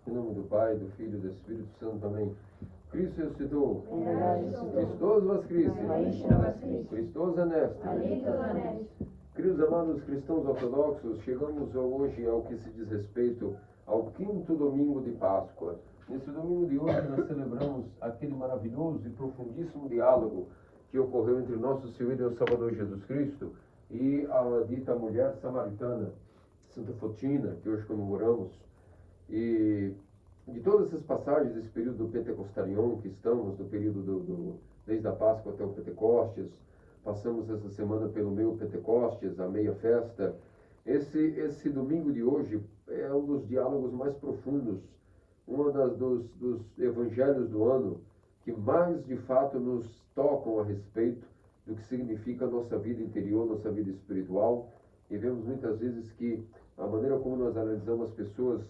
Em nome do Pai, do Filho e do Espírito Santo. Amém. Cristo ressuscitou. Christos vos Christi. Christos anest. Queridos amados cristãos ortodoxos, chegamos hoje ao que se diz respeito ao quinto domingo de Páscoa. Nesse domingo de hoje nós celebramos aquele maravilhoso e profundíssimo diálogo que ocorreu entre nosso Senhor e Deus Salvador Jesus Cristo e a dita mulher samaritana, Santa Fotina, que hoje comemoramos. E de todas essas passagens desse período do Pentecostarion que estamos, do período desde a Páscoa até o Pentecostes, passamos essa semana pelo meio Pentecostes, a meia festa. Esse domingo de hoje é um dos diálogos mais profundos, dos evangelhos do ano, que mais de fato nos tocam a respeito do que significa a nossa vida interior, nossa vida espiritual. E vemos muitas vezes que a maneira como nós analisamos as pessoas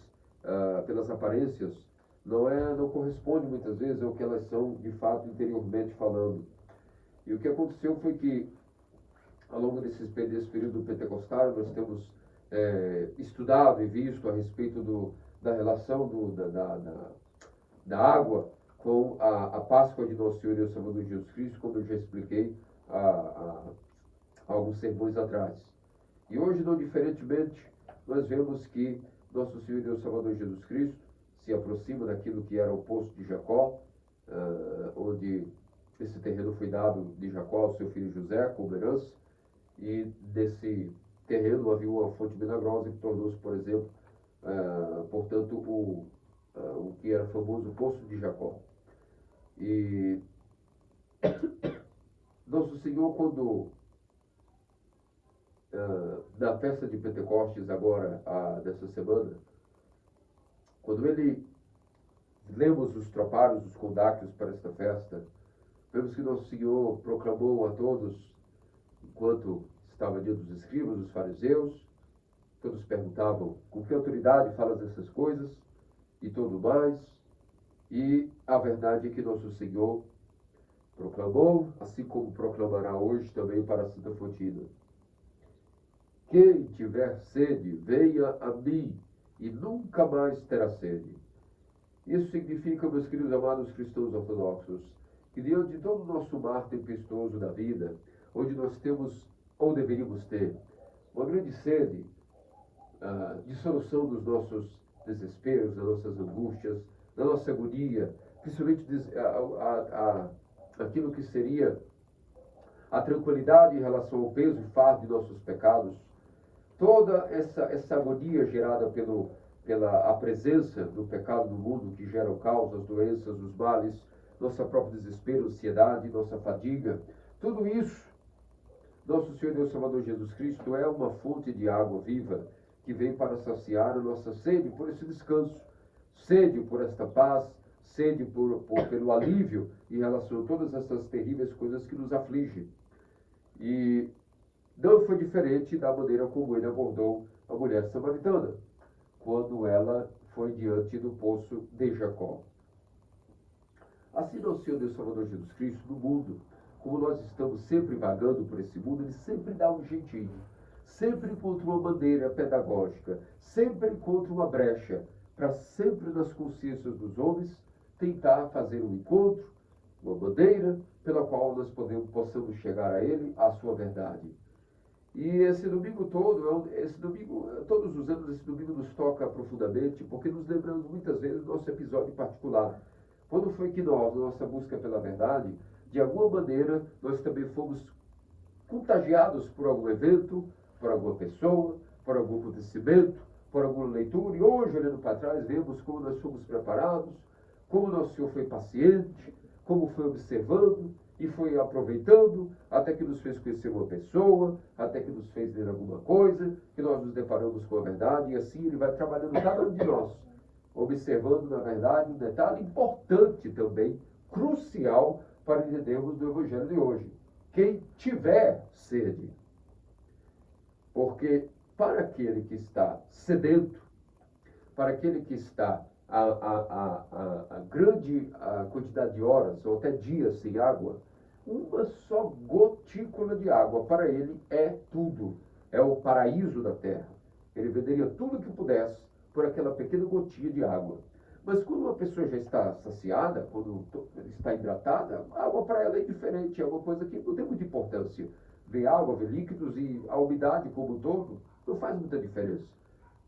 pelas aparências não corresponde muitas vezes ao que elas são de fato interiormente falando. E o que aconteceu foi que ao longo desse período pentecostal nós temos estudado e visto a respeito da relação da água com a Páscoa de nosso Senhor e Deus Salvador Jesus Cristo, como eu já expliquei há alguns sermões atrás. E hoje, não diferentemente, nós vemos que nosso Senhor e Deus Salvador Jesus Cristo se aproxima daquilo que era o poço de Jacó, onde esse terreno foi dado de Jacó ao seu filho José como herança, e desse terreno havia uma fonte milagrosa que tornou-se, por exemplo, portanto, o que era famoso Poço de Jacó. E nosso Senhor, quando na festa de Pentecostes agora, dessa semana, quando lemos os tropários, os condáquios para esta festa, vemos que nosso Senhor proclamou a todos, enquanto estava diante dos escribas, dos fariseus, todos perguntavam com que autoridade falas essas coisas e tudo mais, e a verdade é que nosso Senhor proclamou, assim como proclamará hoje também para Santa Fotina: quem tiver sede, venha a mim e nunca mais terá sede. Isso significa, meus queridos amados cristãos ortodoxos, que diante de todo o nosso mar tempestuoso da vida, onde nós temos, ou deveríamos ter, uma grande sede de solução dos nossos desesperos, das nossas angústias, da nossa agonia, principalmente aquilo que seria a tranquilidade em relação ao peso e fardo de nossos pecados, toda essa agonia gerada pela presença do pecado no mundo, que gera o caos, as doenças, os males, nosso próprio desespero, ansiedade, nossa fadiga, tudo isso, nosso Senhor Deus Salvador Jesus Cristo é uma fonte de água viva que vem para saciar a nossa sede por esse descanso, sede por esta paz, sede pelo alívio em relação a todas essas terríveis coisas que nos afligem. E não foi diferente da maneira como ele abordou a mulher samaritana, quando ela foi diante do poço de Jacó. Assim, nosso Senhor Deus Salvador Jesus Cristo, no mundo, como nós estamos sempre vagando por esse mundo, ele sempre dá um jeitinho, sempre encontra uma maneira pedagógica, sempre encontra uma brecha, para sempre nas consciências dos homens tentar fazer um encontro, uma maneira pela qual nós possamos chegar a ele, à sua verdade. E esse domingo todo, todos os anos, esse domingo nos toca profundamente, porque nos lembramos muitas vezes do nosso episódio particular. Quando foi que nós, na nossa busca pela verdade, de alguma maneira, nós também fomos contagiados por algum evento, por alguma pessoa, por algum acontecimento, por alguma leitura, e hoje, olhando para trás, vemos como nós fomos preparados, como nosso Senhor foi paciente, como foi observando e foi aproveitando, até que nos fez conhecer uma pessoa, até que nos fez ler alguma coisa, que nós nos deparamos com a verdade, e assim ele vai trabalhando cada um de nós, observando, na verdade, um detalhe importante também, crucial, para entendermos do Evangelho de hoje. Quem tiver sede. Porque para aquele que está sedento, para aquele que está a grande quantidade de horas, ou até dias sem água, uma só gotícula de água para ele é tudo. É o paraíso da terra. Ele venderia tudo o que pudesse por aquela pequena gotinha de água. Mas quando uma pessoa já está saciada, quando está hidratada, a água para ela é diferente, é uma coisa que não tem muita importância. Ver água, ver líquidos e a umidade como um todo não faz muita diferença.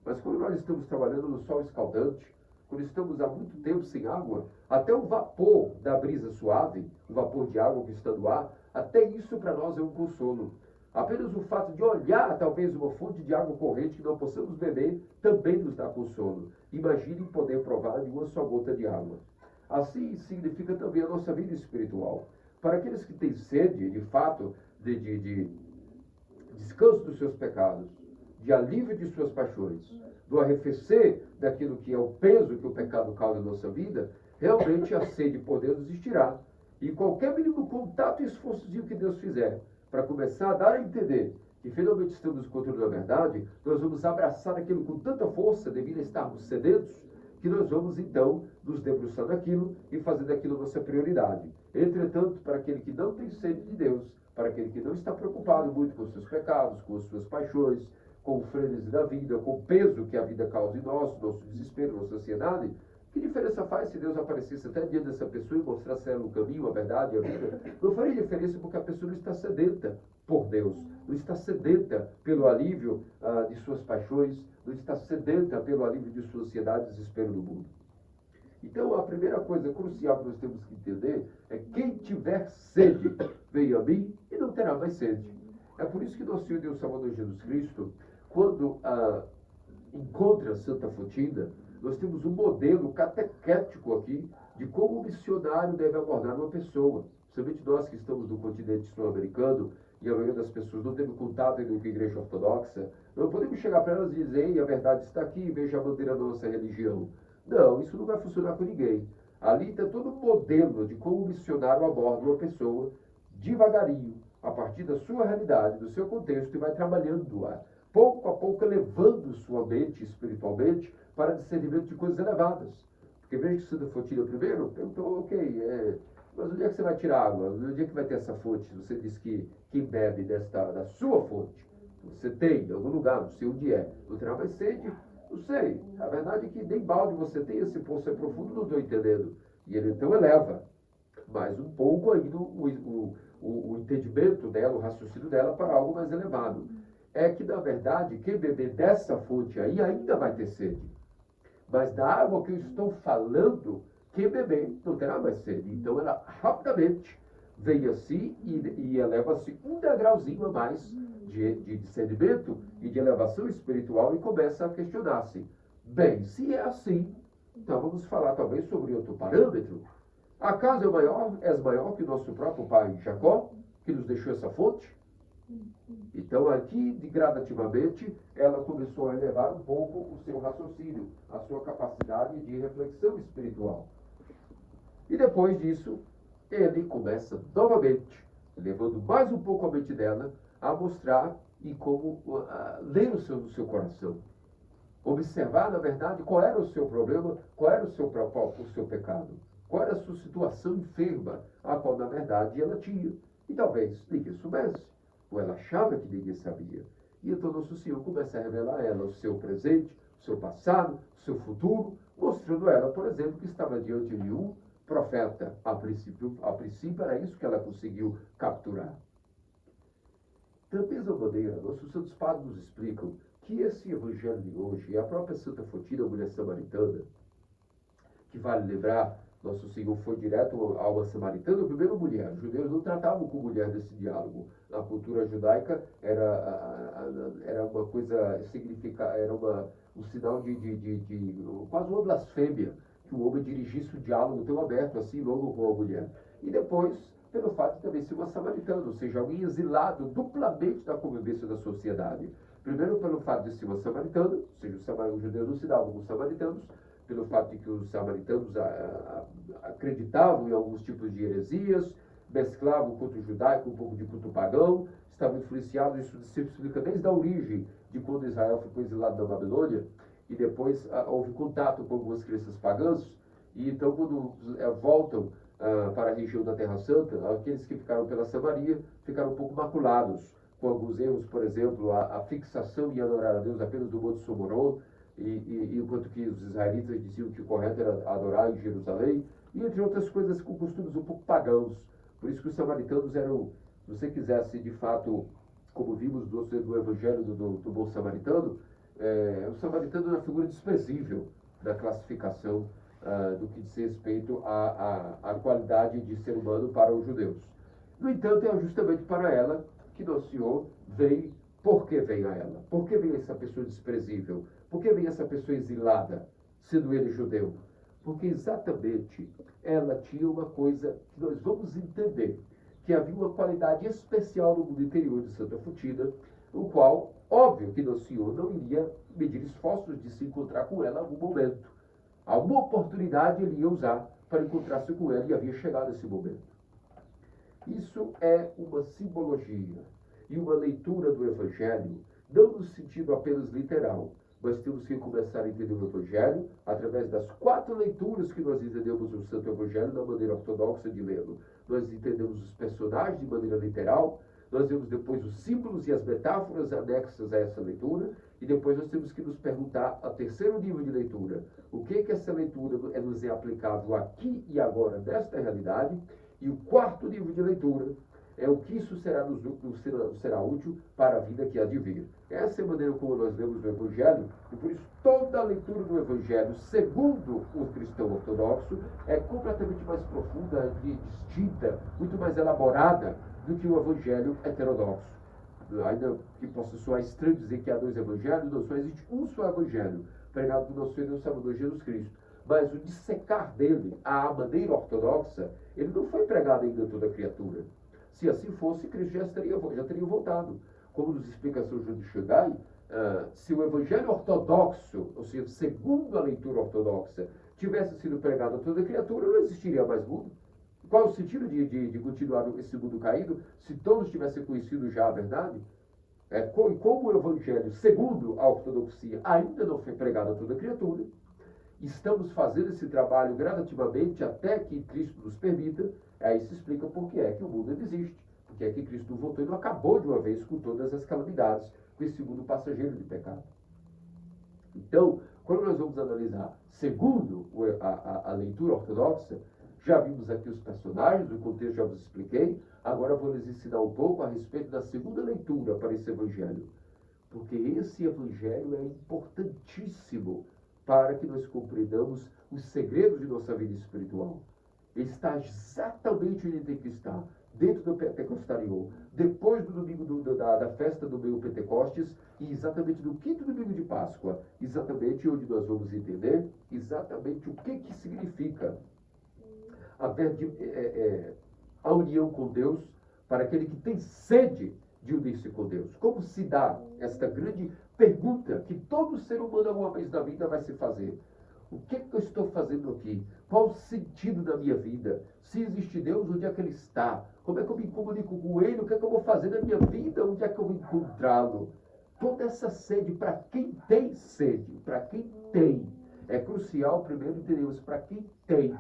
Mas quando nós estamos trabalhando no sol escaldante, quando estamos há muito tempo sem água, até o vapor da brisa suave, o vapor de água que está no ar, até isso para nós é um consolo. Apenas o fato de olhar talvez uma fonte de água corrente que não possamos beber também nos dá consolo. Imagine poder provar de uma só gota de água. Assim significa também a nossa vida espiritual. Para aqueles que têm sede, de fato, de descanso dos seus pecados, de alívio de suas paixões, do arrefecer daquilo que é o peso que o pecado causa na nossa vida, realmente a sede por Deus existirá. E qualquer mínimo contato e esforçozinho que Deus fizer, para começar a dar a entender que finalmente estamos no controle da verdade, nós vamos abraçar aquilo com tanta força, devido a estarmos sedentos, que nós vamos então nos debruçar naquilo e fazer daquilo nossa prioridade. Entretanto, para aquele que não tem sede de Deus, para aquele que não está preocupado muito com os seus pecados, com as suas paixões, com o frenesi da vida, com o peso que a vida causa em nós, nosso desespero, nossa ansiedade, que diferença faz se Deus aparecesse até diante dessa pessoa e mostrasse a ela o caminho, a verdade, a vida? Não faria diferença porque a pessoa não está sedenta por Deus, não está sedenta pelo alívio de suas paixões, não está sedenta pelo alívio de sua ansiedade e desespero do mundo. Então, a primeira coisa crucial que nós temos que entender é: quem tiver sede, venha a mim e não terá mais sede. É por isso que nosso Senhor Deus Salvador Jesus Cristo, quando encontra Santa Fotina, nós temos um modelo catequético aqui de como o missionário deve abordar uma pessoa. Principalmente nós que estamos no continente sul-americano, e a maioria das pessoas não teve contato ainda com a igreja ortodoxa, não podemos chegar para elas e dizer: ei, a verdade está aqui, veja a bandeira da nossa religião. Não, isso não vai funcionar com ninguém. Ali está todo um modelo de como o missionário aborda uma pessoa devagarinho, a partir da sua realidade, do seu contexto, e vai trabalhando-a, pouco a pouco elevando sua mente espiritualmente para discernimento de coisas elevadas. Porque veja que Santa Fotina primeiro perguntou: ok, mas onde é que você vai tirar água? Onde é que vai ter essa fonte? Você diz que quem bebe da sua fonte, você tem em algum lugar, não sei onde é, não terá mais sede? Não sei. A verdade é que nem balde você tem, esse poço é profundo, não estou entendendo. E ele então eleva mais um pouco ainda o entendimento dela, o raciocínio dela para algo mais elevado. É que, na verdade, quem beber dessa fonte aí ainda vai ter sede. Mas da água que eu estou falando, quem beber não terá mais sede. Então ela rapidamente vem assim e eleva-se um degrauzinho a mais de discernimento e de elevação espiritual e começa a questionar-se: bem, se é assim, então vamos falar talvez sobre outro parâmetro. Acaso és maior que o nosso próprio pai Jacó, que nos deixou essa fonte? Então aqui, gradativamente, ela começou a elevar um pouco o seu raciocínio, a sua capacidade de reflexão espiritual. E depois disso, ele começa novamente, levando mais um pouco a mente dela, a mostrar e como ler o seu coração. Observar, na verdade, qual era o seu problema, qual era o seu pecado, qual era a sua situação enferma, a qual, na verdade, ela tinha. E talvez ninguém soubesse, ou ela achava que ninguém sabia. E então Nosso Senhor começa a revelar a ela o seu presente, o seu passado, o seu futuro, mostrando a ela, por exemplo, que estava diante de um profeta. A princípio era isso que ela conseguiu capturar. Da mesma maneira, nossos santos padres nos explicam que esse evangelho de hoje, e a própria Santa Fotina, a mulher samaritana, que vale lembrar, Nosso Senhor foi direto a uma samaritana, primeiro mulher. Os judeus não tratavam com mulher nesse diálogo. Na cultura judaica era uma coisa, era um sinal de quase uma blasfêmia, que o homem dirigisse o diálogo tão aberto assim, logo com a mulher. E depois, pelo fato de também ser uma samaritana, ou seja, alguém exilado duplamente da convivência da sociedade. Primeiro, pelo fato de ser uma samaritana, ou seja, os judeus não se davam com os samaritanos, pelo fato de que os samaritanos acreditavam em alguns tipos de heresias, mesclavam o culto judaico com um pouco de culto pagão, estavam influenciados, isso se explica desde a origem de quando Israel ficou exilado da Babilônia, e depois houve contato com algumas crenças pagãs, e então quando voltam para a região da Terra Santa, aqueles que ficaram pela Samaria ficaram um pouco maculados, com alguns erros, por exemplo, a fixação em adorar a Deus apenas do Monte Somoron, e enquanto que os israelitas diziam que o correto era adorar em Jerusalém, e entre outras coisas com costumes um pouco pagãos. Por isso que os samaritanos eram, se você quisesse de fato, como vimos do Evangelho do bom samaritano, o samaritano era uma figura desprezível da classificação do que diz respeito à qualidade de ser humano para os judeus. No entanto, é justamente para ela que Nosso Senhor veio. Por que veio a ela? Por que veio essa pessoa desprezível? Por que veio essa pessoa exilada, sendo ele judeu? Porque exatamente ela tinha uma coisa que nós vamos entender, que havia uma qualidade especial no mundo interior de Santa Futina, o qual, óbvio que Nosso Senhor não iria medir esforços de se encontrar com ela em algum momento. Alguma oportunidade ele ia usar para encontrar-se com ela e havia chegado esse momento. Isso é uma simbologia e uma leitura do Evangelho, não no sentido apenas literal, mas temos que começar a entender o Evangelho através das 4 leituras que nós entendemos no Santo Evangelho da maneira ortodoxa de lê-lo. Nós entendemos os personagens de maneira literal, nós vemos depois os símbolos e as metáforas anexas a essa leitura, e depois nós temos que nos perguntar a terceiro nível de leitura. O que essa leitura nos é aplicável aqui e agora nesta realidade? E o quarto nível de leitura é o que isso será útil para a vida que há de vir. Essa é a maneira como nós lemos o Evangelho, e por isso toda a leitura do Evangelho, segundo o cristão ortodoxo, é completamente mais profunda, distinta, muito mais elaborada do que o Evangelho heterodoxo. Ainda que possa soar estranho dizer que há 2 Evangelhos, não só existe um só Evangelho, pregado por nosso Senhor e Salvador Jesus Cristo. Mas o dissecar dele, à maneira ortodoxa, ele não foi pregado ainda a toda criatura. Se assim fosse, Cristo já teria voltado. Como nos explica São João de Xangai, se o Evangelho ortodoxo, ou seja, segundo a leitura ortodoxa, tivesse sido pregado a toda criatura, não existiria mais mundo. Qual o sentido de continuar esse mundo caído, se todos tivessem conhecido já a verdade? Como o Evangelho, segundo a ortodoxia, ainda não foi pregado a toda criatura, estamos fazendo esse trabalho gradativamente até que Cristo nos permita. Aí se explica por que é que o mundo ainda existe, porque é que Cristo voltou e não acabou de uma vez com todas as calamidades, com esse mundo passageiro de pecado. Então, quando nós vamos analisar segundo a leitura ortodoxa, já vimos aqui os personagens, o contexto já vos expliquei, agora vou lhes ensinar um pouco a respeito da segunda leitura para esse Evangelho, porque esse Evangelho é importantíssimo para que nós compreendamos os segredos de nossa vida espiritual. Ele está exatamente onde tem que estar, dentro do Pentecostarion, depois do domingo da festa do meio Pentecostes, e exatamente no 5º domingo de Páscoa, exatamente onde nós vamos entender exatamente o que significa a união com Deus para aquele que tem sede de unir-se com Deus. Como se dá esta grande pergunta que todo ser humano alguma vez na vida vai se fazer? O que eu estou fazendo aqui? Qual o sentido da minha vida? Se existe Deus, onde é que Ele está? Como é que eu me comunico com Ele? O que é que eu vou fazer na minha vida? Onde é que eu vou encontrá-lo? Toda essa sede, para quem tem sede, para quem tem, é crucial primeiro entendermos para quem tem.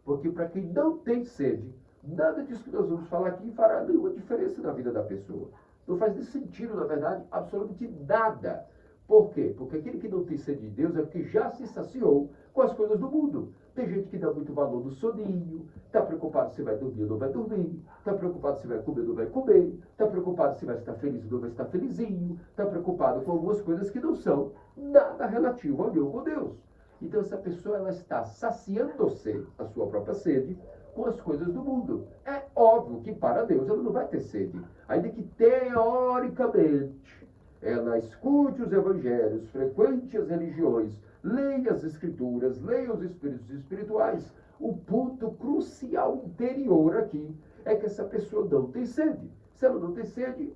Porque para quem não tem sede, nada disso que nós vamos falar aqui fará nenhuma diferença na vida da pessoa. Não faz nem sentido, na verdade, absolutamente nada. Por quê? Porque aquele que não tem sede de Deus é porque já se saciou com as coisas do mundo. Tem gente que dá muito valor no soninho, está preocupado se vai dormir ou não vai dormir, está preocupado se vai comer ou não vai comer, está preocupado se vai estar feliz ou não vai estar felizinho, está preocupado com algumas coisas que não são nada relativo ao união com Deus. Então essa pessoa ela está saciando-se a sua própria sede com as coisas do mundo. É óbvio que para Deus ela não vai ter sede, ainda que teoricamente ela escute os evangelhos, frequente as religiões, leia as escrituras, leia os espíritos espirituais. O ponto crucial interior aqui é que essa pessoa não tem sede. Se ela não tem sede,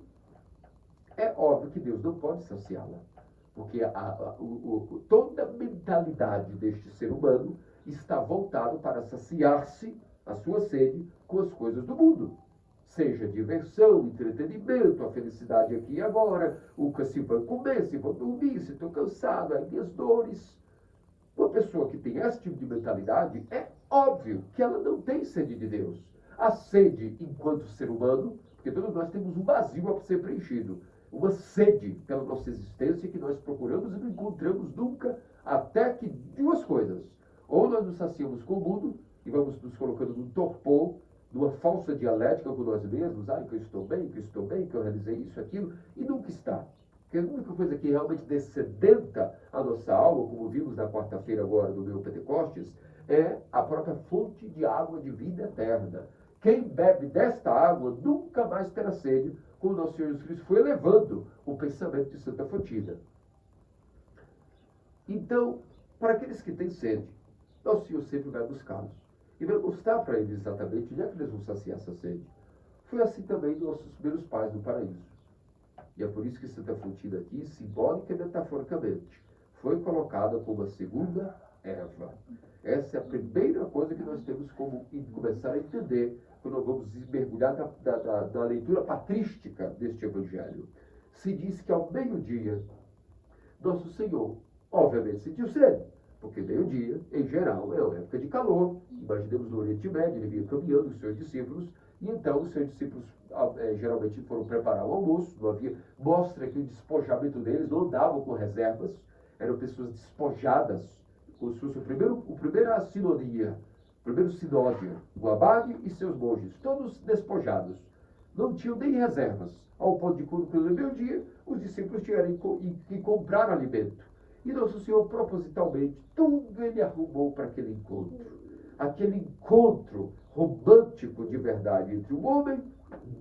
é óbvio que Deus não pode saciá-la. Porque toda a mentalidade deste ser humano está voltado para saciar-se a sua sede com as coisas do mundo. Seja diversão, entretenimento, a felicidade aqui e agora, se vão comer, se vão dormir, se estou cansado, aí minhas dores. Uma pessoa que tem esse tipo de mentalidade, é óbvio que ela não tem sede de Deus. A sede, enquanto ser humano, porque todos nós temos um vazio a ser preenchido. uma sede pela nossa existência que nós procuramos e não encontramos nunca, até que duas coisas. Ou nós nos saciamos com o mundo e vamos nos colocando num torpor, numa falsa dialética com nós mesmos, que eu estou bem, que eu realizei isso, aquilo, e nunca está. Porque a única coisa que realmente descedenta a nossa alma, como vimos na quarta-feira agora do meu Pentecostes, é a própria fonte de água de vida eterna. Quem bebe desta água nunca mais terá sede, como nosso Senhor Jesus Cristo foi elevando o pensamento de Santa Fotina. Então, para aqueles que têm sede, nosso Senhor sempre vai buscá-los. E vai mostrar para eles exatamente onde é que eles vão saciar essa sede. Foi assim também nossos primeiros pais no paraíso. E é por isso que Santa Fotina aqui, simbólica e metaforicamente, foi colocada como a segunda Eva. Essa é a primeira coisa que nós temos como começar a entender quando vamos mergulhar na leitura patrística deste Evangelho. Se diz que ao meio-dia, nosso Senhor, obviamente, sentiu sede, porque meio-dia, em geral, é uma época de calor. Imaginemos no Oriente Médio, ele vinha caminhando com os seus discípulos, e então os seus discípulos geralmente foram preparar o almoço, não havia, mostra que o despojamento deles não andavam com reservas, eram pessoas despojadas, como se fosse o primeiro sinodia, o primeiro sinódio, o abade e seus monges, todos despojados, não tinham nem reservas, ao ponto de quando pelo meio-dia, os discípulos tiveram que comprar alimento. E Nosso Senhor, propositalmente, tudo ele arrumou para aquele encontro romântico de verdade entre o homem,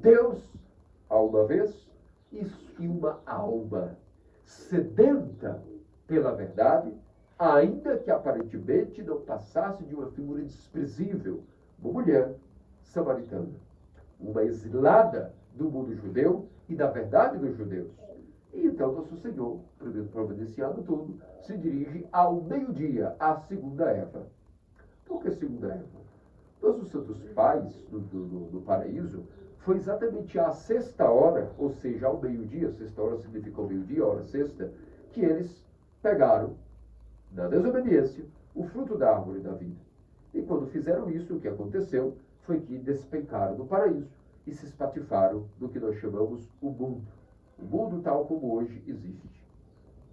Deus, a uma vez, e uma alma sedenta pela verdade, ainda que aparentemente não passasse de uma figura desprezível, uma mulher samaritana, uma exilada do mundo judeu e da verdade dos judeus. E então Nosso Senhor, providenciando tudo, se dirige ao meio-dia, à segunda Eva. Por que segunda Eva? Nossos santos pais do paraíso, foi exatamente à sexta hora, ou seja, ao meio-dia, sexta hora significa o meio-dia, hora sexta, que eles pegaram, na desobediência, o fruto da árvore da vida. E quando fizeram isso, o que aconteceu foi que despencaram do paraíso e se espatifaram do que nós chamamos o mundo tal como hoje existe.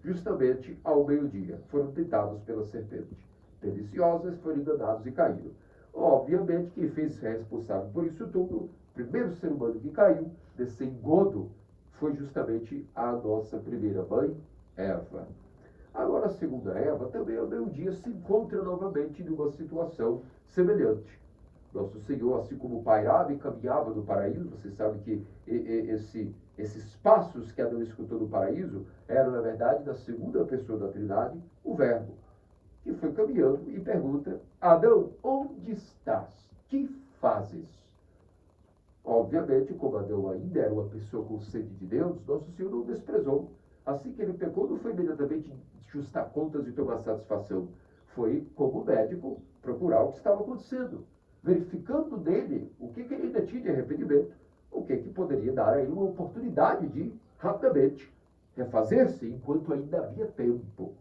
Justamente ao meio-dia, foram tentados pela serpente. Deliciosas, foram enganados e caíram. Obviamente, quem fez responsável por isso tudo, o primeiro ser humano que caiu desse engodo, foi justamente a nossa primeira mãe, Eva. Agora, a segunda Eva, também ao meio-dia, se encontra novamente numa situação semelhante. Nosso Senhor, assim como pairava e caminhava no paraíso, você sabe que esses passos que Adão escutou no paraíso eram, na verdade, da segunda pessoa da Trindade, o Verbo, que foi caminhando e pergunta: Adão, onde estás? Que fazes? Obviamente, como Adão ainda era uma pessoa com sede de Deus, Nosso Senhor não desprezou. Assim que ele pecou, não foi imediatamente justar contas e tomar satisfação. Foi, como médico, procurar o que estava acontecendo, verificando nele o que ele ainda tinha de arrependimento, o que poderia dar a ele uma oportunidade de, rapidamente, refazer-se enquanto ainda havia tempo,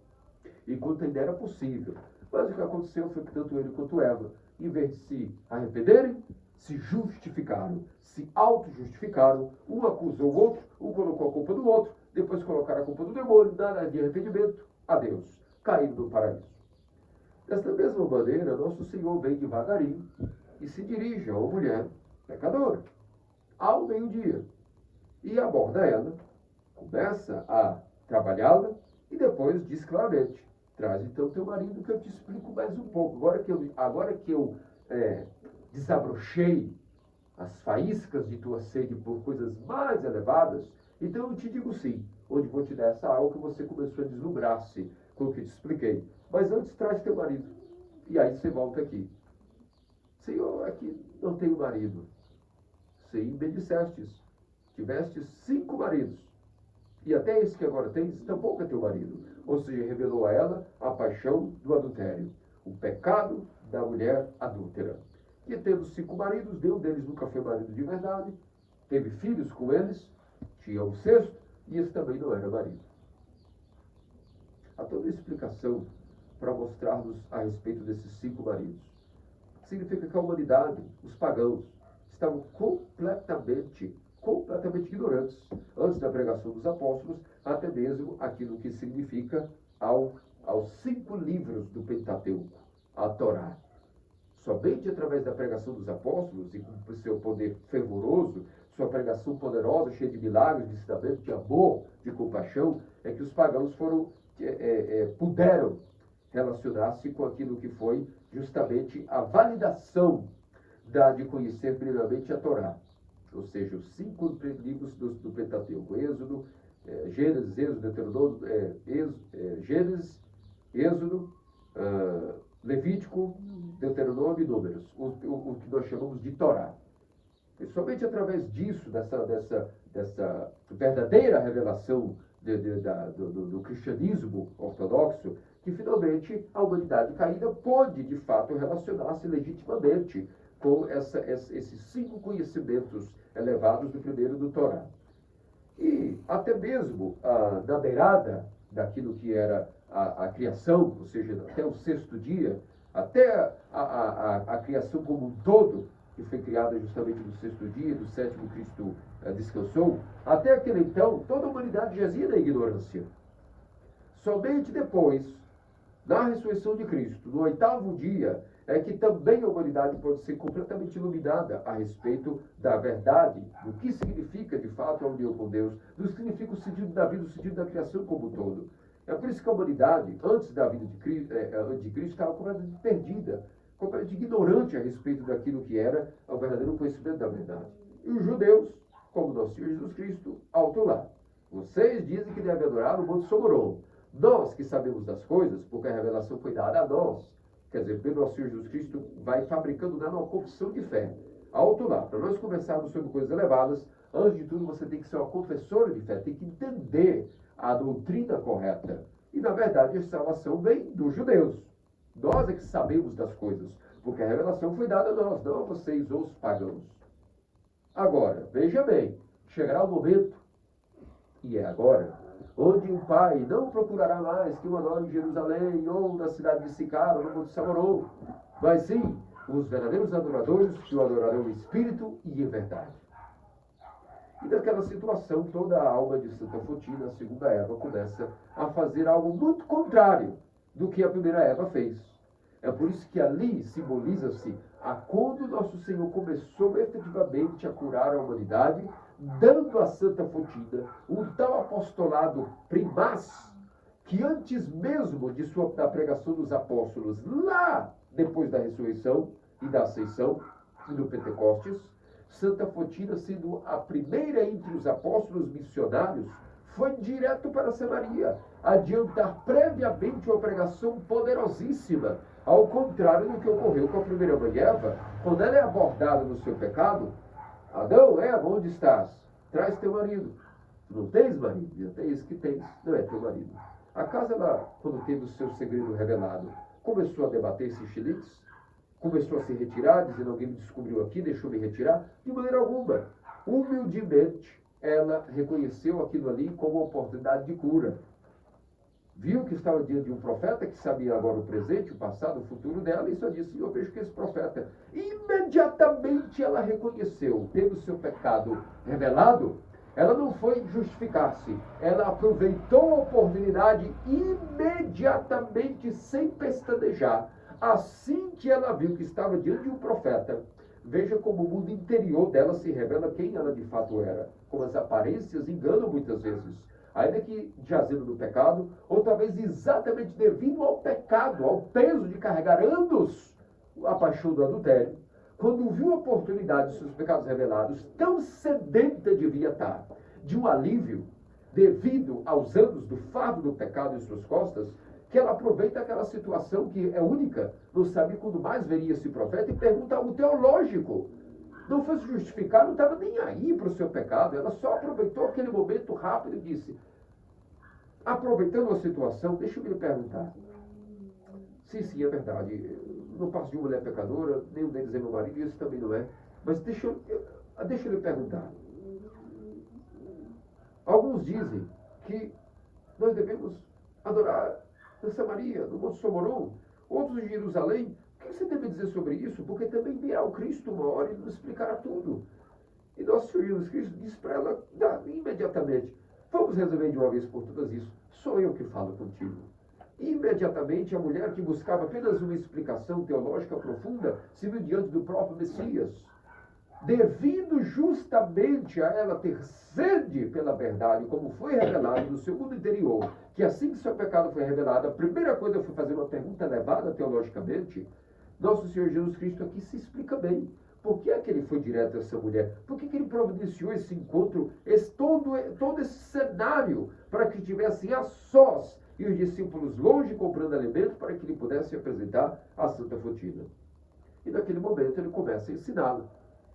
enquanto ainda era possível. Mas o que aconteceu foi que tanto ele quanto Eva, em vez de se arrependerem, se justificaram, se auto-justificaram, um acusou o outro, um colocou a culpa do outro, depois colocaram a culpa do demônio, nada de arrependimento, adeus, caíram do paraíso. Desta mesma maneira, Nosso Senhor vem devagarinho e se dirige a uma mulher pecadora, ao meio-dia, e aborda ela, começa a trabalhá-la e depois diz claramente: traz então teu marido que eu te explico mais um pouco. Agora que eu desabrochei as faíscas de tua sede por coisas mais elevadas, então eu te digo sim, onde vou te dar essa água que você começou a deslumbrar-se com o que te expliquei. Mas antes traz teu marido. E aí você volta aqui. Senhor, aqui não tenho marido. Sim, bem dissestes. Tiveste 5 maridos. E até esse que agora tens, tampouco é teu marido. Ou seja, revelou a ela a paixão do adultério. O pecado da mulher adúltera. Que tendo 5 maridos, nenhum deles nunca foi marido de verdade. Teve filhos com eles. Tinha um sexto. E esse também não era marido. Há toda a explicação para mostrar-nos a respeito desses 5 maridos. Significa que a humanidade, os pagãos, estavam completamente completamente ignorantes, antes da pregação dos apóstolos, até mesmo aquilo que significa aos 5 livros do Pentateuco, a Torá. Somente através da pregação dos apóstolos e com seu poder fervoroso, sua pregação poderosa, cheia de milagres, de ensinamento, de amor, de compaixão, é que os pagãos puderam relacionar-se com aquilo que foi justamente a validação de conhecer primeiramente a Torá. Ou seja, os 5 livros do Pentateuco: Êxodo, Gênesis, Êxodo, Deuteronômio, Gênesis, Êxodo, Levítico, Deuteronômio e Números, o que nós chamamos de Torá. E somente através disso, dessa verdadeira revelação do cristianismo ortodoxo, que finalmente a humanidade caída pôde, de fato, relacionar-se legitimamente com esses 5 conhecimentos elevados do primeiro do Torá. E até mesmo na beirada daquilo que era a criação, ou seja, até o 6º dia, até a criação como um todo, que foi criada justamente no 6º dia, do 7º Cristo descansou, até aquele então, toda a humanidade jazia na ignorância. Somente depois, na ressurreição de Cristo, no 8º dia, é que também a humanidade pode ser completamente iluminada a respeito da verdade, do que significa de fato a união com Deus, do que significa o sentido da vida, o sentido da criação como um todo. É por isso que a humanidade, antes da vida de Cristo, estava completamente perdida, completamente ignorante a respeito daquilo que era o verdadeiro conhecimento da verdade. E os judeus, como nosso Senhor Jesus Cristo, alto lá. Vocês dizem que devem adorar o Monte Somoron. Nós que sabemos das coisas, porque a revelação foi dada a nós, quer dizer, pelo nosso Senhor Jesus Cristo, vai fabricando nela uma confissão de fé. Alto lá, para nós conversarmos sobre coisas elevadas, antes de tudo você tem que ser uma confessora de fé, tem que entender a doutrina correta. E na verdade a salvação vem dos judeus. Nós é que sabemos das coisas, porque a revelação foi dada a nós, não a vocês, os pagãos. Agora, veja bem, chegará o momento, e é agora, onde o Pai não procurará mais que o adore em Jerusalém, ou na cidade de Sicar, ou no Monte Samoron, mas sim os verdadeiros adoradores que o adorarão em espírito e em verdade. E naquela situação, toda a alma de Santa Fotina, a segunda Eva, começa a fazer algo muito contrário do que a primeira Eva fez. É por isso que ali simboliza-se a quando nosso Senhor começou efetivamente a curar a humanidade, dando a Santa Fotina um tal apostolado primaz, que antes mesmo da pregação dos apóstolos, lá depois da ressurreição e da ascensão e do Pentecostes, Santa Fotina, sendo a primeira entre os apóstolos missionários, foi direto para Samaria, adiantar previamente uma pregação poderosíssima, ao contrário do que ocorreu com a primeira mãe Eva, quando ela é abordada no seu pecado. Adão, Eva, onde estás? Traz teu marido. Tu não tens marido? Já tens que tens, não é teu marido. Acaso ela, quando teve o seu segredo revelado, começou a debater esses chiliques? Começou a se retirar, dizendo: alguém me descobriu aqui, deixou me retirar? De maneira alguma. Humildemente, ela reconheceu aquilo ali como uma oportunidade de cura. Viu que estava diante de um profeta que sabia agora o presente, o passado, o futuro dela, e só disse: eu vejo que esse profeta. Imediatamente ela reconheceu, tendo o seu pecado revelado, ela não foi justificar-se, ela aproveitou a oportunidade imediatamente, sem pestanejar. Assim que ela viu que estava diante de um profeta, veja como o mundo interior dela se revela quem ela de fato era. Como as aparências enganam muitas vezes. Ainda que jazendo no pecado, ou talvez exatamente devido ao pecado, ao peso de carregar anos a paixão do adultério, quando viu a oportunidade de seus pecados revelados, tão sedenta devia estar de um alívio, devido aos anos do fardo do pecado em suas costas, que ela aproveita aquela situação que é única, não sabe quando mais veria esse profeta, e pergunta algo teológico. Não foi se justificar, não estava nem aí para o seu pecado, ela só aproveitou aquele momento rápido e disse: aproveitando a situação, deixa eu lhe perguntar. Sim, é verdade, não passo de uma mulher pecadora, nenhum deles é meu marido, isso também não é, mas deixa eu lhe perguntar. Alguns dizem que nós devemos adorar em Samaria, no Monte Somoron, outros em Jerusalém. O que você deve dizer sobre isso? Porque também virá o Cristo uma hora e nos explicará tudo. E nosso Senhor Jesus Cristo disse para ela imediatamente: vamos resolver de uma vez por todas isso. Sou eu que falo contigo. Imediatamente, a mulher que buscava apenas uma explicação teológica profunda se viu diante do próprio Messias. Devido justamente a ela ter sede pela verdade, como foi revelado no seu mundo interior, que assim que seu pecado foi revelado, a primeira coisa foi fazer uma pergunta elevada teologicamente. Nosso Senhor Jesus Cristo aqui se explica bem. Por que é que ele foi direto a essa mulher? Por que ele providenciou esse encontro, todo esse cenário, para que estivessem a sós e os discípulos longe comprando alimento, para que ele pudesse apresentar a Santa Fotina? E naquele momento ele começa a ensiná-la.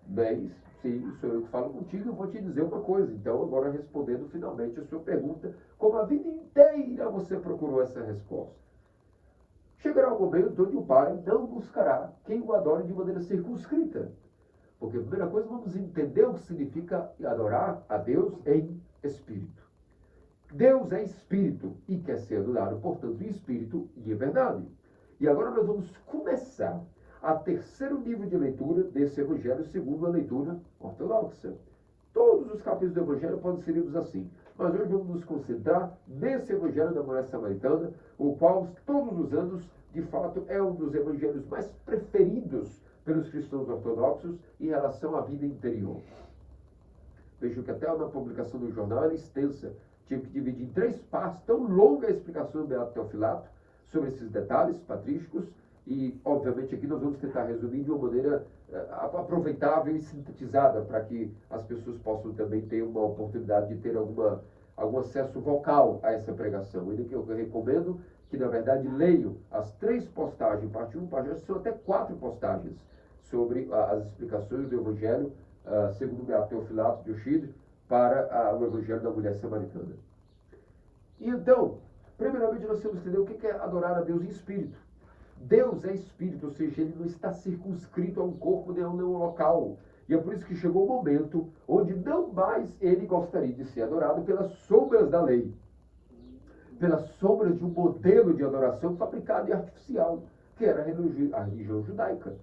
Bem, sim, sou eu que falo contigo, eu vou te dizer uma coisa. Então, agora respondendo finalmente a sua pergunta, como a vida inteira você procurou essa resposta. Chegará um momento onde o Pai não buscará quem o adore de maneira circunscrita. Porque a primeira coisa, vamos entender o que significa adorar a Deus em espírito. Deus é espírito e quer ser adorado, portanto, em espírito e em verdade. E agora nós vamos começar a terceiro nível de leitura desse Evangelho, segundo a leitura ortodoxa. Todos os capítulos do Evangelho podem ser lidos assim. Mas hoje vamos nos concentrar nesse Evangelho da mulher samaritana, o qual todos os anos, de fato, é um dos evangelhos mais preferidos pelos cristãos ortodoxos em relação à vida interior. Vejo que até na publicação do jornal era extensa. Tive que dividir em 3 partes, tão longa a explicação do Beato Teofilato sobre esses detalhes patrísticos. E, obviamente, aqui nós vamos tentar resumir de uma maneira aproveitável e sintetizada, para que as pessoas possam também ter uma oportunidade de ter algum acesso vocal a essa pregação. Ainda que eu recomendo que, na verdade, leiam as 3 postagens, parte 1, parte 2, são até 4 postagens sobre as explicações do Evangelho, segundo o Beato Teofilato de Uchide, para o Evangelho da mulher samaritana. E então, primeiramente, nós temos que entender o que é adorar a Deus em espírito. Deus é espírito, ou seja, ele não está circunscrito a um corpo nem a um local. E é por isso que chegou o momento onde não mais ele gostaria de ser adorado pelas sombras da lei, pelas sombras de um modelo de adoração fabricado e artificial, que era a religião judaica.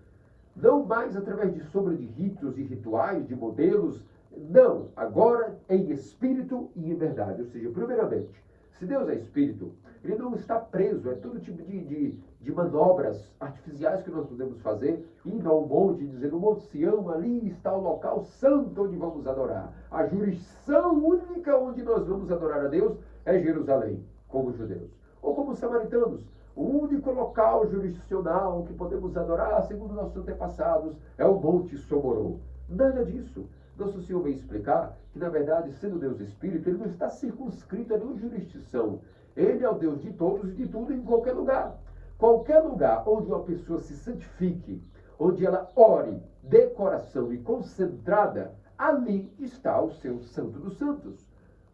Não mais através de sombra de ritos e rituais, de modelos. Não, agora em espírito e em verdade. Ou seja, primeiramente, se Deus é espírito, ele não está preso a todo tipo de manobras artificiais que nós podemos fazer, indo ao monte, dizendo: o Monte Sião, ali está o local santo onde vamos adorar. A jurisdição única onde nós vamos adorar a Deus é Jerusalém, como judeus. Ou como samaritanos, o único local jurisdicional que podemos adorar, segundo nossos antepassados, é o Monte Somorô. Nada disso. Nosso Senhor vem explicar que, na verdade, sendo Deus Espírito, ele não está circunscrito a nenhuma jurisdição. Ele é o Deus de todos e de tudo em qualquer lugar. Qualquer lugar onde uma pessoa se santifique, onde ela ore de coração e concentrada, ali está o seu Santo dos Santos.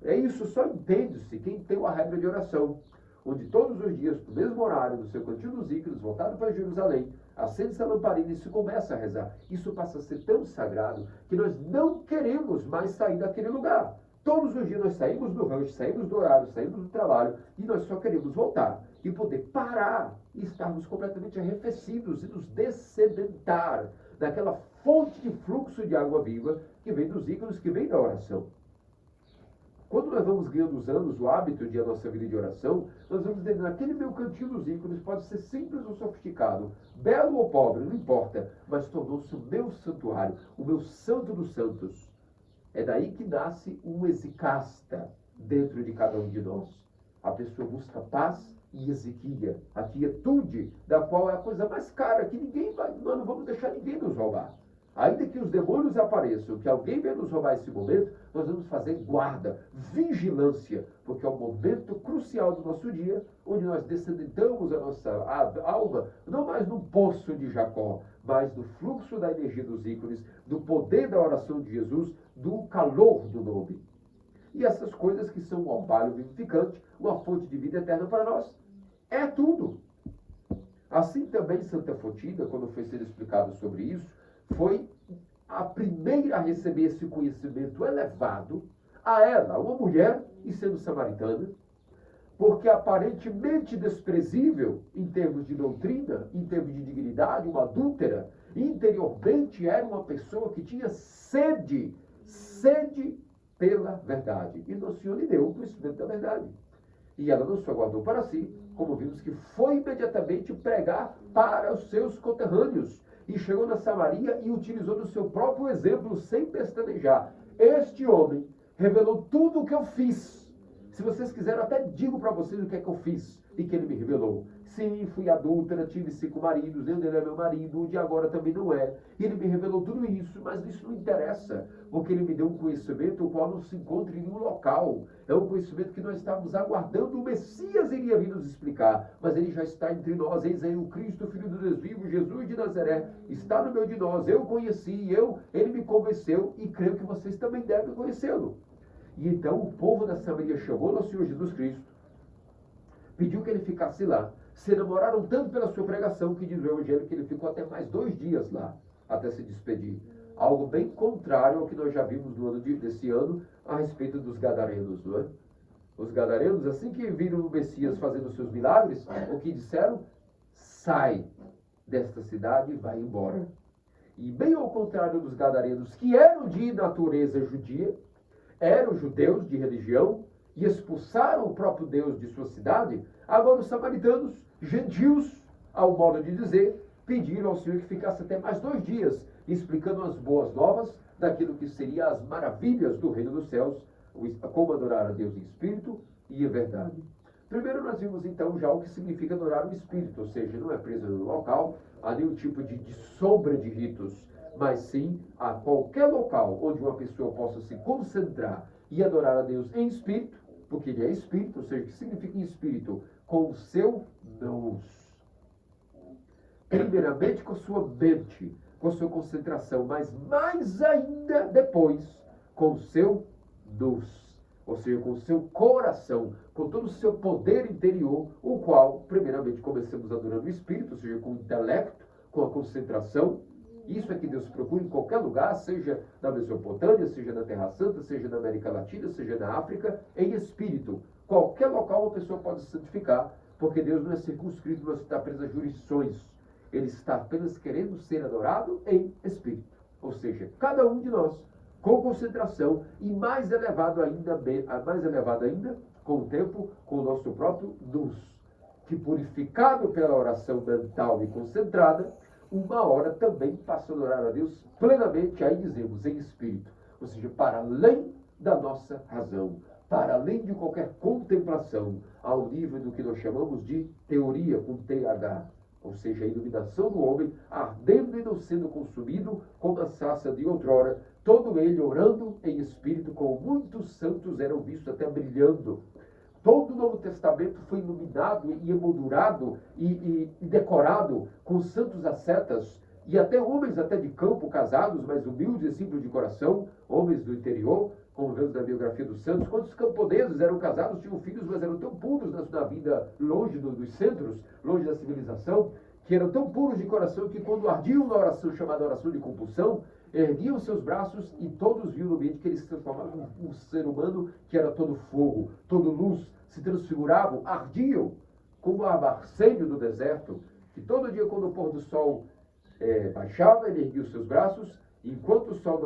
É isso, só entende-se quem tem uma regra de oração, onde todos os dias, no mesmo horário, no seu cantinho dos ícones, voltado para Jerusalém, acende-se a lamparina e se começa a rezar. Isso passa a ser tão sagrado que nós não queremos mais sair daquele lugar. Todos os dias nós saímos do rancho, saímos do horário, saímos do trabalho e nós só queremos voltar e poder parar e estarmos completamente arrefecidos e nos dessedentar daquela fonte de fluxo de água viva que vem dos ícones, que vem da oração. Quando nós vamos ganhando os anos, o hábito de a nossa vida de oração, nós vamos entender, naquele meu cantinho dos ícones, pode ser simples ou sofisticado, belo ou pobre, não importa, mas tornou-se o meu santuário, o meu santo dos santos. É daí que nasce uma exicasta dentro de cada um de nós. A pessoa busca paz e exequia, a quietude, da qual é a coisa mais cara, que nós não vamos deixar ninguém nos roubar. Ainda que os demônios apareçam, que alguém venha nos roubar esse momento, nós vamos fazer guarda, vigilância, porque é o momento crucial do nosso dia, onde nós descendentamos a nossa alma, não mais no poço de Jacó, mas no fluxo da energia dos ícones, do poder da oração de Jesus, do calor do nome. E essas coisas que são um orvalho vivificante, uma fonte de vida eterna para nós. É tudo. Assim também Santa Fotina, quando foi ser explicado sobre isso, foi a primeira a receber esse conhecimento elevado, a ela, uma mulher, e sendo samaritana, porque aparentemente desprezível em termos de doutrina, em termos de dignidade, uma adúltera, interiormente era uma pessoa que tinha sede sede pela verdade. E Nosso Senhor lhe deu o conhecimento da verdade. E ela não só guardou para si, como vimos que foi imediatamente pregar para os seus conterrâneos. E chegou na Samaria e utilizou do seu próprio exemplo, sem pestanejar. Este homem revelou tudo o que eu fiz. Se vocês quiserem, eu até digo para vocês o que é que eu fiz e que ele me revelou. Sim, fui adúltera, tive 5 maridos, ele é meu marido, o de agora também não é. Ele me revelou tudo isso, mas isso não interessa, porque ele me deu um conhecimento o qual não se encontra em nenhum local. É um conhecimento que nós estávamos aguardando, o Messias iria vir nos explicar, mas ele já está entre nós. Eis aí o Cristo, Filho do Deus vivo, Jesus de Nazaré, está no meio de nós. Eu conheci, ele me convenceu e creio que vocês também devem conhecê-lo. E então o povo da Samaria chamou no Senhor Jesus Cristo, pediu que ele ficasse lá. Se enamoraram tanto pela sua pregação que diz o Evangelho que ele ficou até mais 2 dias lá, até se despedir. Algo bem contrário ao que nós já vimos no ano desse ano a respeito dos gadarenos, não é? Os gadarenos, assim que viram o Messias fazendo seus milagres, o que disseram? Sai desta cidade e vai embora. E bem ao contrário dos gadarenos, que eram de natureza judia, eram judeus de religião, e expulsaram o próprio Deus de sua cidade, agora os samaritanos, gentios, ao modo de dizer, pediram ao Senhor que ficasse até mais 2 dias, explicando as boas novas daquilo que seria as maravilhas do reino dos céus, como adorar a Deus em espírito e em verdade. Primeiro nós vimos então já o que significa adorar o espírito, ou seja, não é preso no local, a nenhum tipo de sombra de ritos, mas sim a qualquer local onde uma pessoa possa se concentrar e adorar a Deus em espírito, porque ele é espírito, ou seja, o que significa em espírito? Com o seu nous. Primeiramente com a sua mente, com a sua concentração, mas mais ainda depois com o seu nous, ou seja, com o seu coração, com todo o seu poder interior, o qual, primeiramente, começamos adorando o espírito, ou seja, com o intelecto, com a concentração. Isso é que Deus procura em qualquer lugar, seja na Mesopotâmia, seja na Terra Santa, seja na América Latina, seja na África, em espírito. Qualquer local uma pessoa pode se santificar, porque Deus não é circunscrito, não está preso a jurisdições. Ele está apenas querendo ser adorado em espírito. Ou seja, cada um de nós, com concentração e mais elevado ainda, com o tempo, com o nosso próprio nous, que purificado pela oração mental e concentrada, uma hora também passa a adorar a Deus plenamente, aí dizemos, em espírito. Ou seja, para além da nossa razão, para além de qualquer contemplação, ao nível do que nós chamamos de teoria, com TH. Ou seja, a iluminação do homem, ardendo e não sendo consumido, como a sarça de outrora, todo ele orando em espírito, como muitos santos eram vistos até brilhando. Todo o Novo Testamento foi iluminado e emoldurado e decorado com santos ascetas e até homens até de campo, casados, mas humildes e simples de coração, homens do interior, como vemos na biografia dos santos. Quantos camponeses eram casados, tinham filhos, mas eram tão puros na vida, longe dos centros, longe da civilização, que eram tão puros de coração que quando ardiam na oração chamada oração de compulsão, erguiam seus braços e todos viam no ambiente que eles se transformavam num ser humano que era todo fogo, todo luz, se transfiguravam, ardiam como a Arsênio do deserto, que todo dia quando o pôr do sol baixava, ele erguia os seus braços, e enquanto o sol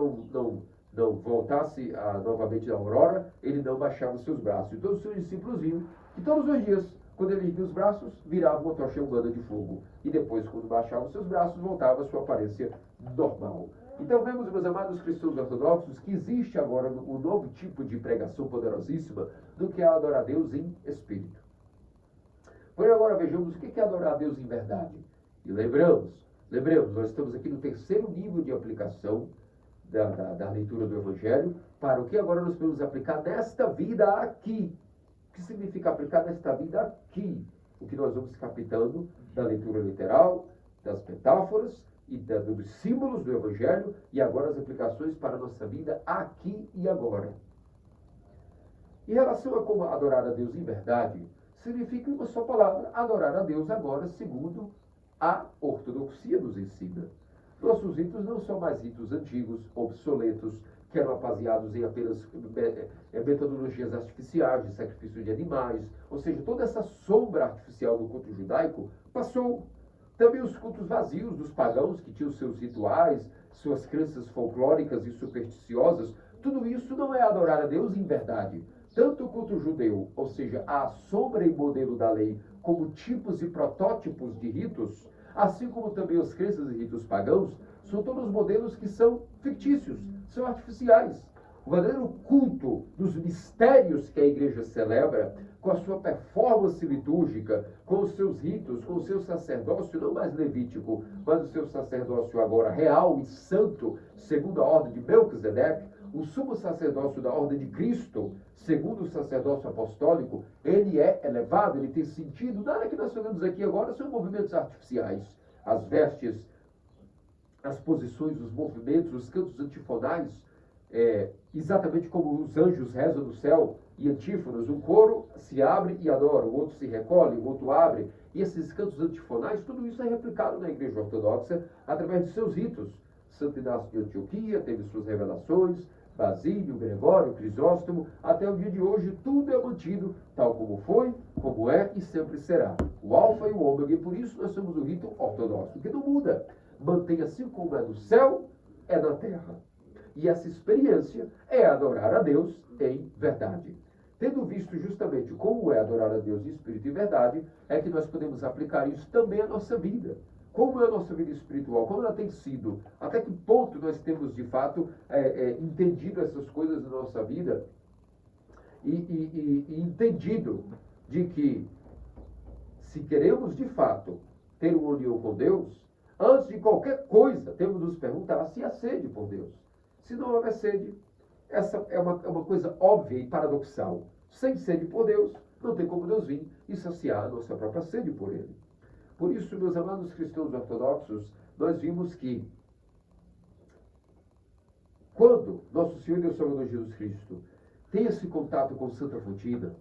não voltasse novamente à aurora, ele não baixava os seus braços. E todos os seus discípulos viam que todos os dias, quando ele erguia os braços, virava uma tocha humana de fogo. E depois, quando baixava os seus braços, voltava a sua aparência normal. Então vemos, meus amados cristãos ortodoxos, que existe agora um novo tipo de pregação poderosíssima do que é adorar a Deus em espírito. Porém, agora vejamos o que é adorar a Deus em verdade. E lembremos, nós estamos aqui no 3º nível de aplicação da leitura do Evangelho, para o que agora nós podemos aplicar nesta vida aqui. O que significa aplicar nesta vida aqui? O que nós vamos captando da leitura literal, das metáforas, e dos símbolos do Evangelho, e agora as aplicações para a nossa vida aqui e agora. Em relação a como adorar a Deus em verdade, significa uma só palavra, adorar a Deus agora segundo a ortodoxia nos ensina. Nossos ritos não são mais ritos antigos, obsoletos, que eram baseados em apenas metodologias artificiais, de sacrifício de animais, ou seja, toda essa sombra artificial do culto judaico passou. Também os cultos vazios dos pagãos, que tinham seus rituais, suas crenças folclóricas e supersticiosas, Tudo isso não é adorar a Deus em verdade. Tanto o culto judeu, ou seja, a sombra e modelo da lei, como tipos e protótipos de ritos, assim como também os crenças e ritos pagãos, são todos modelos que são fictícios, são artificiais. O verdadeiro culto dos mistérios que a igreja celebra, com a sua performance litúrgica, com os seus ritos, com o seu sacerdócio, não mais levítico, mas o seu sacerdócio agora real e santo, segundo a ordem de Melquisedeque, o sumo sacerdócio da ordem de Cristo, segundo o sacerdócio apostólico, ele é elevado, ele tem sentido. Nada que nós falamos aqui agora são movimentos artificiais. As vestes, as posições, os movimentos, os cantos antifonais, exatamente como os anjos rezam no céu, e antífonas, um coro se abre e adora, o outro se recolhe, o outro abre, e esses cantos antifonais, tudo isso é replicado na Igreja Ortodoxa através de seus ritos. Santo Inácio de Antioquia teve suas revelações, Basílio, Gregório, Crisóstomo, até o dia de hoje tudo é mantido tal como foi, como é e sempre será. O alfa e o ômega, e por isso nós somos o rito ortodoxo, que não muda. Mantém assim como é no céu, é na terra. E essa experiência é adorar a Deus em verdade. Tendo visto justamente como é adorar a Deus em espírito e verdade, é que nós podemos aplicar isso também à nossa vida. Como é a nossa vida espiritual? Como ela tem sido? Até que ponto nós temos, de fato, entendido essas coisas na nossa vida e entendido de que, se queremos, de fato, ter uma união com Deus, antes de qualquer coisa, temos de nos perguntar se há sede por Deus. Se não houver sede, essa é uma coisa óbvia e paradoxal. Sem sede por Deus, não tem como Deus vir e saciar a nossa própria sede por Ele. Por isso, meus amados cristãos ortodoxos, nós vimos que quando nosso Senhor e Deus Salvador Jesus Cristo tem esse contato com Santa Faustina,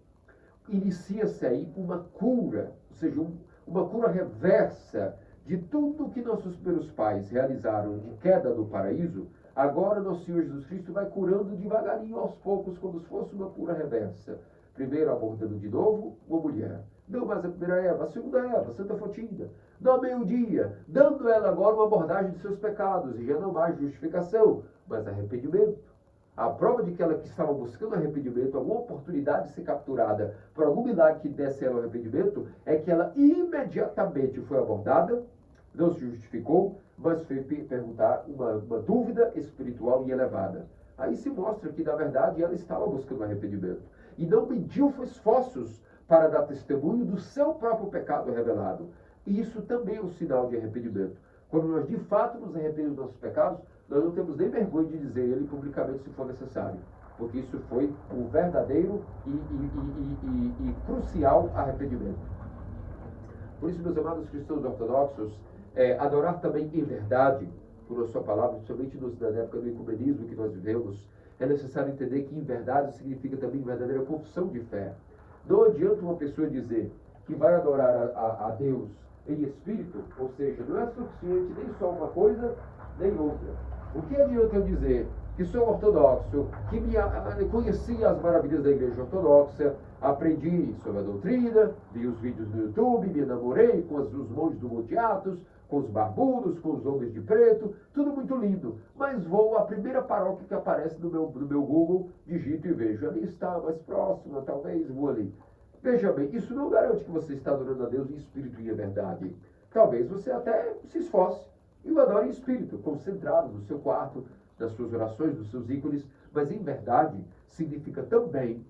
inicia-se aí uma cura, ou seja, uma cura reversa de tudo que nossos primeiros pais realizaram de queda do paraíso. Agora nosso Senhor Jesus Cristo vai curando devagarinho, aos poucos, como se fosse uma cura reversa. Primeiro abordando de novo uma mulher. Não mais a primeira Eva, a segunda Eva, Santa Faustina. No meio-dia, dando ela agora uma abordagem de seus pecados, e já não mais justificação, mas arrependimento. A prova de que ela que estava buscando arrependimento, alguma oportunidade de ser capturada por algum milagre que desse ela o arrependimento, é que ela imediatamente foi abordada, não se justificou, mas fez perguntar uma dúvida espiritual e elevada. Aí se mostra que, na verdade, ela estava buscando arrependimento. E não mediu esforços para dar testemunho do seu próprio pecado revelado. E isso também é um sinal de arrependimento. Quando nós, de fato, nos arrependemos dos nossos pecados, nós não temos nem vergonha de dizer ele publicamente se for necessário. Porque isso foi um verdadeiro e crucial arrependimento. Por isso, meus amados cristãos ortodoxos, adorar também em verdade, por a sua palavra, principalmente na época do ecumenismo que nós vivemos, é necessário entender que em verdade significa também verdadeira confissão de fé. Não adianta uma pessoa dizer que vai adorar a Deus em espírito, ou seja, não é suficiente nem só uma coisa, nem outra. O que adianta eu dizer que sou ortodoxo, que conheci as maravilhas da Igreja Ortodoxa, aprendi sobre a doutrina, vi os vídeos no YouTube, me namorei com os monges do Monte Athos, com os barbudos, com os homens de preto, tudo muito lindo. Mas vou à primeira paróquia que aparece no meu Google, digito e vejo. Ali está, mais próxima, talvez, vou ali. Veja bem, isso não garante que você está adorando a Deus em espírito e em verdade. Talvez você até se esforce e o adore em espírito, concentrado no seu quarto, nas suas orações, nos seus ícones, mas em verdade significa também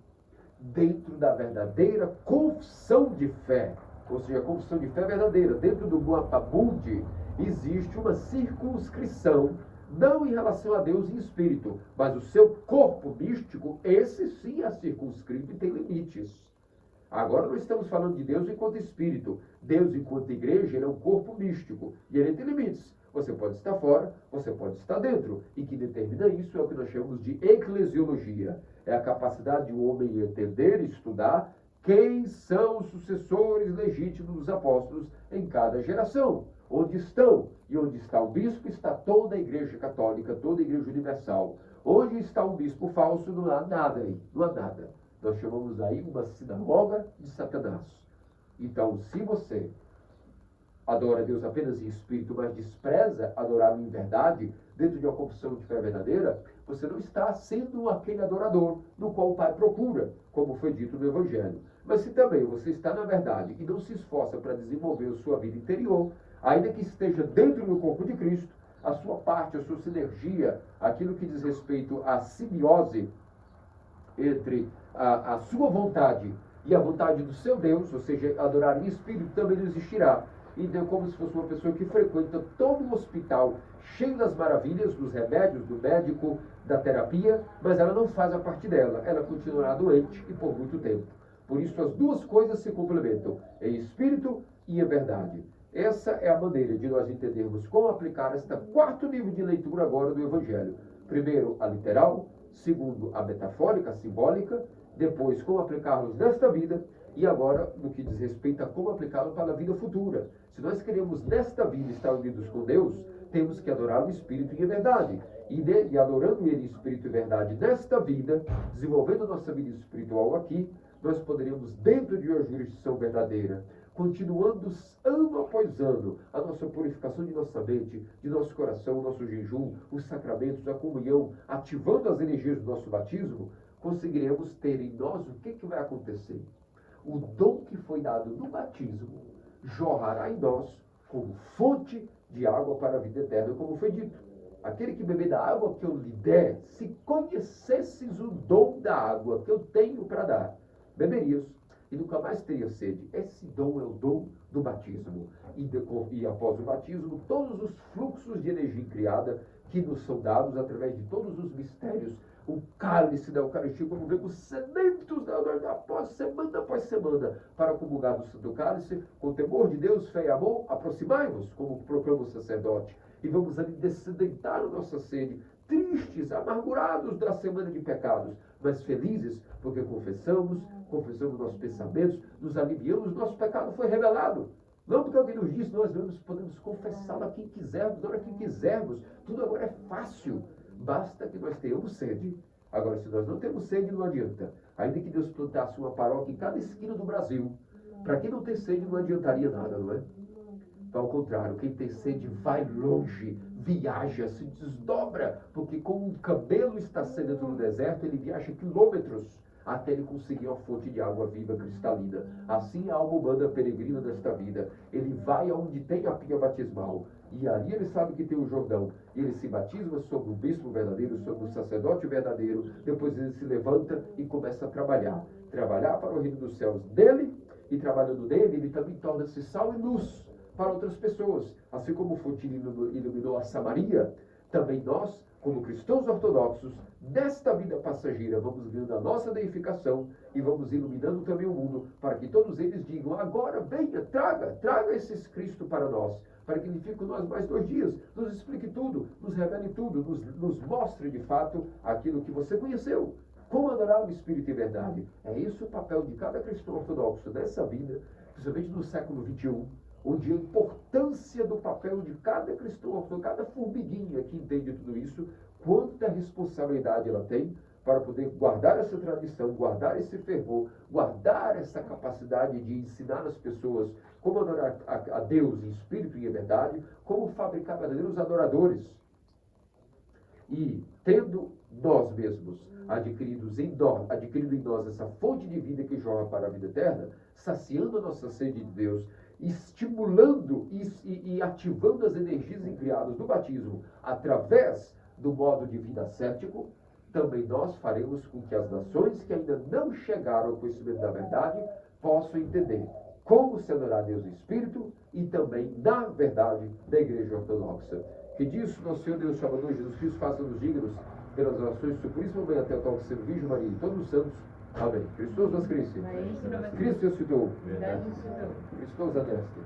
dentro da verdadeira confissão de fé. Ou seja, a confissão de fé verdadeira. Dentro do Mapabund existe uma circunscrição, não em relação a Deus em espírito, mas o seu corpo místico, esse sim é circunscrito e tem limites. Agora nós estamos falando de Deus enquanto espírito. Deus enquanto igreja, ele é um corpo místico e ele tem limites. Você pode estar fora, você pode estar dentro. E que determina isso é o que nós chamamos de eclesiologia. É a capacidade de um homem entender e estudar quem são os sucessores legítimos dos apóstolos em cada geração. Onde estão? E onde está o bispo, está toda a igreja católica, toda a igreja universal. Onde está um bispo falso, não há nada aí, não há nada. Nós chamamos aí uma sinagoga de Satanás. Então, se você adora Deus apenas em espírito, mas despreza adorá-lo em verdade, dentro de uma confissão de fé verdadeira, você não está sendo aquele adorador no qual o Pai procura, como foi dito no Evangelho. Mas se também você está na verdade e não se esforça para desenvolver a sua vida interior, ainda que esteja dentro do corpo de Cristo, a sua parte, a sua sinergia, aquilo que diz respeito à simbiose entre a sua vontade e a vontade do seu Deus, ou seja, adorar em espírito, também não existirá. Então, como se fosse uma pessoa que frequenta todo um hospital cheio das maravilhas, dos remédios, do médico, da terapia, mas ela não faz a parte dela. Ela continuará doente e por muito tempo. Por isso, as duas coisas se complementam, em espírito e em verdade. Essa é a maneira de nós entendermos como aplicar esta quarto nível de leitura agora do Evangelho. Primeiro, a literal. Segundo, a metafórica, a simbólica. Depois, como aplicá-los nesta vida. E agora, no que diz respeito a como aplicá-lo para a vida futura. Se nós queremos, nesta vida, estar unidos com Deus, temos que adorar o Espírito e a verdade. E adorando Ele em Espírito e verdade nesta vida, desenvolvendo nossa vida espiritual aqui, nós poderemos, dentro de uma jurisdição verdadeira, continuando ano após ano a nossa purificação de nossa mente, de nosso coração, o nosso jejum, os sacramentos, a comunhão, ativando as energias do nosso batismo, conseguiremos ter em nós o que vai acontecer? O dom que foi dado no batismo jorrará em nós como fonte de água para a vida eterna, como foi dito. Aquele que beber da água que eu lhe der, se conhecesses o dom da água que eu tenho para dar, beberias e nunca mais teria sede. Esse dom é o dom do batismo. E após o batismo, todos os fluxos de energia criada que nos são dados através de todos os mistérios, o cálice da Eucaristia, como vemos sedentos após semana, para comungar do Santo Cálice, com temor de Deus, fé e amor, aproximai-vos, como proclama o sacerdote, e vamos ali descedentar a nossa sede, tristes, amargurados da semana de pecados, mas felizes, porque confessamos nossos pensamentos, nos aliviamos, nosso pecado foi revelado. Não porque alguém nos disse, nós podemos confessá-lo a quem quisermos, na hora que quisermos, tudo agora é fácil. Basta que nós tenhamos sede. Agora, se nós não temos sede, não adianta. Ainda que Deus plantasse uma paróquia em cada esquina do Brasil, para quem não tem sede não adiantaria nada, não é? Ao contrário, quem tem sede vai longe, viaja, se desdobra, porque como um camelo está sedento no deserto, ele viaja quilômetros até ele conseguir uma fonte de água viva cristalina. Assim a alma humana peregrina desta vida. Ele vai aonde tem a pia batismal, e ali ele sabe que tem o Jordão, e ele se batisma sobre o bispo verdadeiro, sobre o sacerdote verdadeiro, depois ele se levanta e começa a trabalhar para o reino dos céus dele, e trabalhando nele, ele também torna-se sal e luz para outras pessoas. Assim como o fonte iluminou a Samaria, também nós, como cristãos ortodoxos, nesta vida passageira, vamos ganhando a nossa deificação e vamos iluminando também o mundo, para que todos eles digam, agora venha, traga esse Cristo para nós, para que ele fique com nós mais 2 dias, nos explique tudo, nos revele tudo, nos mostre de fato aquilo que você conheceu. Como adorar o Espírito e verdade? É esse o papel de cada cristão ortodoxo nessa vida, principalmente no século XXI, onde a importância do papel de cada cristão ortodoxo, cada formiguinha que entende tudo isso, quanta responsabilidade ela tem para poder guardar essa tradição, guardar esse fervor, guardar essa capacidade de ensinar as pessoas como adorar a Deus em espírito e em verdade, como fabricar verdadeiros adoradores. E tendo nós mesmos adquirido em nós essa fonte de vida que jorra para a vida eterna, saciando a nossa sede de Deus, estimulando e ativando as energias criadas do batismo através do modo de vida cético, também nós faremos com que as nações que ainda não chegaram ao conhecimento da verdade possam entender como se adorar a Deus em espírito e também na verdade da Igreja Ortodoxa. Que disso, nosso Senhor Deus Salvador Jesus Cristo, faça-nos dignos pelas orações do Supuríssimo Bem até o tal que seja Virgem Maria e todos os santos. Amém. Christos vos Christi. Cristo ressuscitou. Christos anesti.